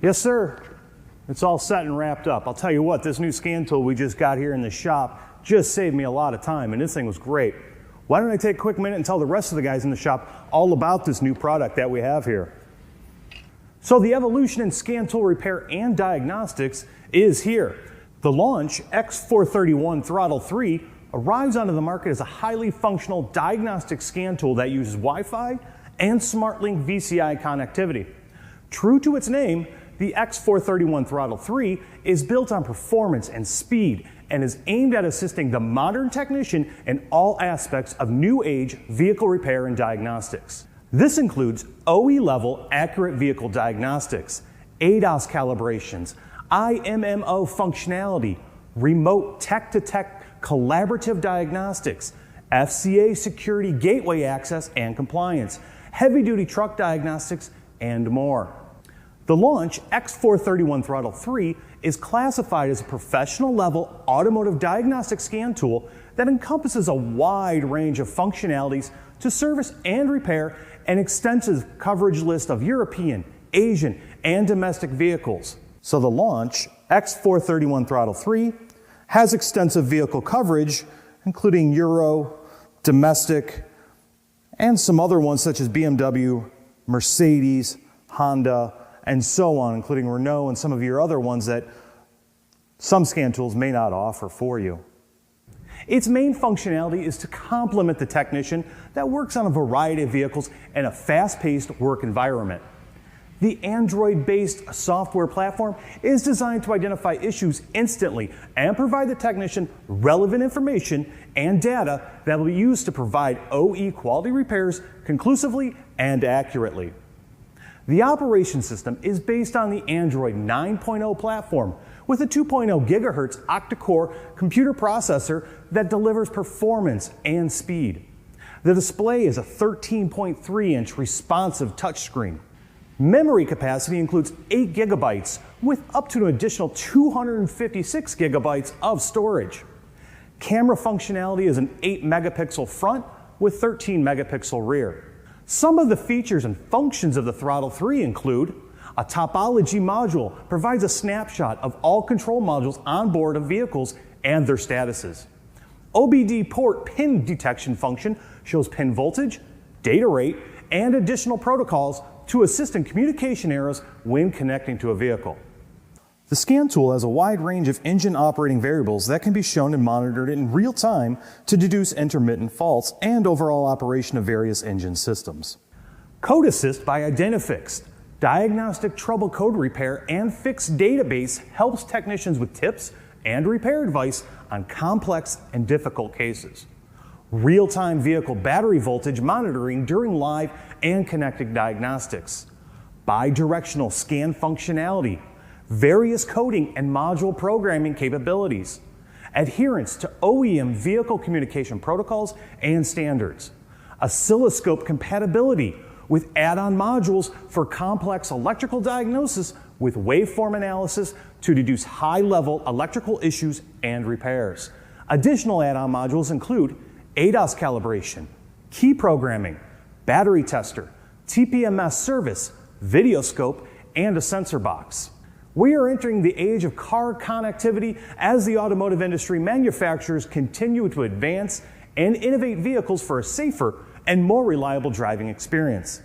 Yes, sir. It's all set and wrapped up. I'll tell you what, this new scan tool we just got here in the shop just saved me a lot of time, and this thing was great. Why don't I take a quick minute and tell the rest of the guys in the shop all about this new product that we have here. So the evolution in scan tool repair and diagnostics is here. The launch X-431 Throttle III arrives onto the market as a highly functional diagnostic scan tool that uses Wi-Fi and Smartlink VCI connectivity. True to its name, the X-431 Throttle III is built on performance and speed and is aimed at assisting the modern technician in all aspects of new age vehicle repair and diagnostics. This includes OE-level accurate vehicle diagnostics, ADAS calibrations, IMMO functionality, remote tech-to-tech collaborative diagnostics, FCA security gateway access and compliance, heavy-duty truck diagnostics, and more. The launch X-431 Throttle III is classified as a professional-level automotive diagnostic scan tool that encompasses a wide range of functionalities to service and repair an extensive coverage list of European, Asian, and domestic vehicles. So the launch X-431 Throttle III has extensive vehicle coverage, including Euro, domestic, and some other ones such as BMW, Mercedes, Honda, and so on, including Renault and some of your other ones that some scan tools may not offer for you. Its main functionality is to complement the technician that works on a variety of vehicles in a fast-paced work environment. The Android-based software platform is designed to identify issues instantly and provide the technician relevant information and data that will be used to provide OE quality repairs conclusively and accurately. The operation system is based on the Android 9.0 platform with a 2.0 GHz octa-core computer processor that delivers performance and speed. The display is a 13.3-inch responsive touchscreen. Memory capacity includes 8 GB with up to an additional 256 GB of storage. Camera functionality is an 8-megapixel front with 13-megapixel rear. Some of the features and functions of the Throttle III include a topology module provides a snapshot of all control modules on board of vehicles and their statuses. OBD port pin detection function shows pin voltage, data rate, and additional protocols to assist in communication errors when connecting to a vehicle. The scan tool has a wide range of engine operating variables that can be shown and monitored in real time to deduce intermittent faults and overall operation of various engine systems. Code Assist by Identifix, diagnostic trouble code repair and fixed database helps technicians with tips and repair advice on complex and difficult cases. Real-time vehicle battery voltage monitoring during live and connected diagnostics. Bidirectional scan functionality. Various coding and module programming capabilities, adherence to OEM vehicle communication protocols and standards, oscilloscope compatibility with add-on modules for complex electrical diagnosis with waveform analysis to deduce high-level electrical issues and repairs. Additional add-on modules include ADAS calibration, key programming, battery tester, TPMS service, video scope, and a sensor box. We are entering the age of car connectivity as the automotive industry manufacturers continue to advance and innovate vehicles for a safer and more reliable driving experience.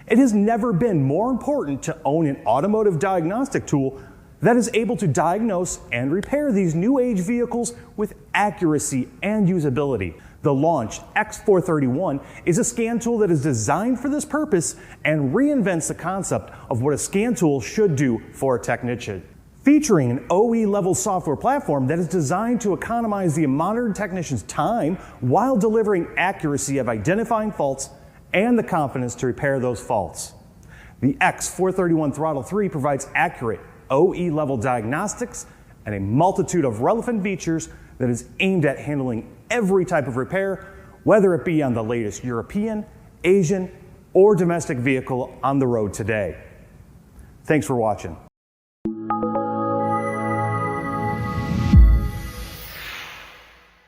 It has never been more important to own an automotive diagnostic tool that is able to diagnose and repair these new age vehicles with accuracy and usability. The launch X-431 is a scan tool that is designed for this purpose and reinvents the concept of what a scan tool should do for a technician. Featuring an OE-level software platform that is designed to economize the modern technician's time while delivering accuracy of identifying faults and the confidence to repair those faults. The X-431 Throttle III provides accurate OE-level diagnostics and a multitude of relevant features that is aimed at handling every type of repair, whether it be on the latest European, Asian, or domestic vehicle on the road today. Thanks for watching.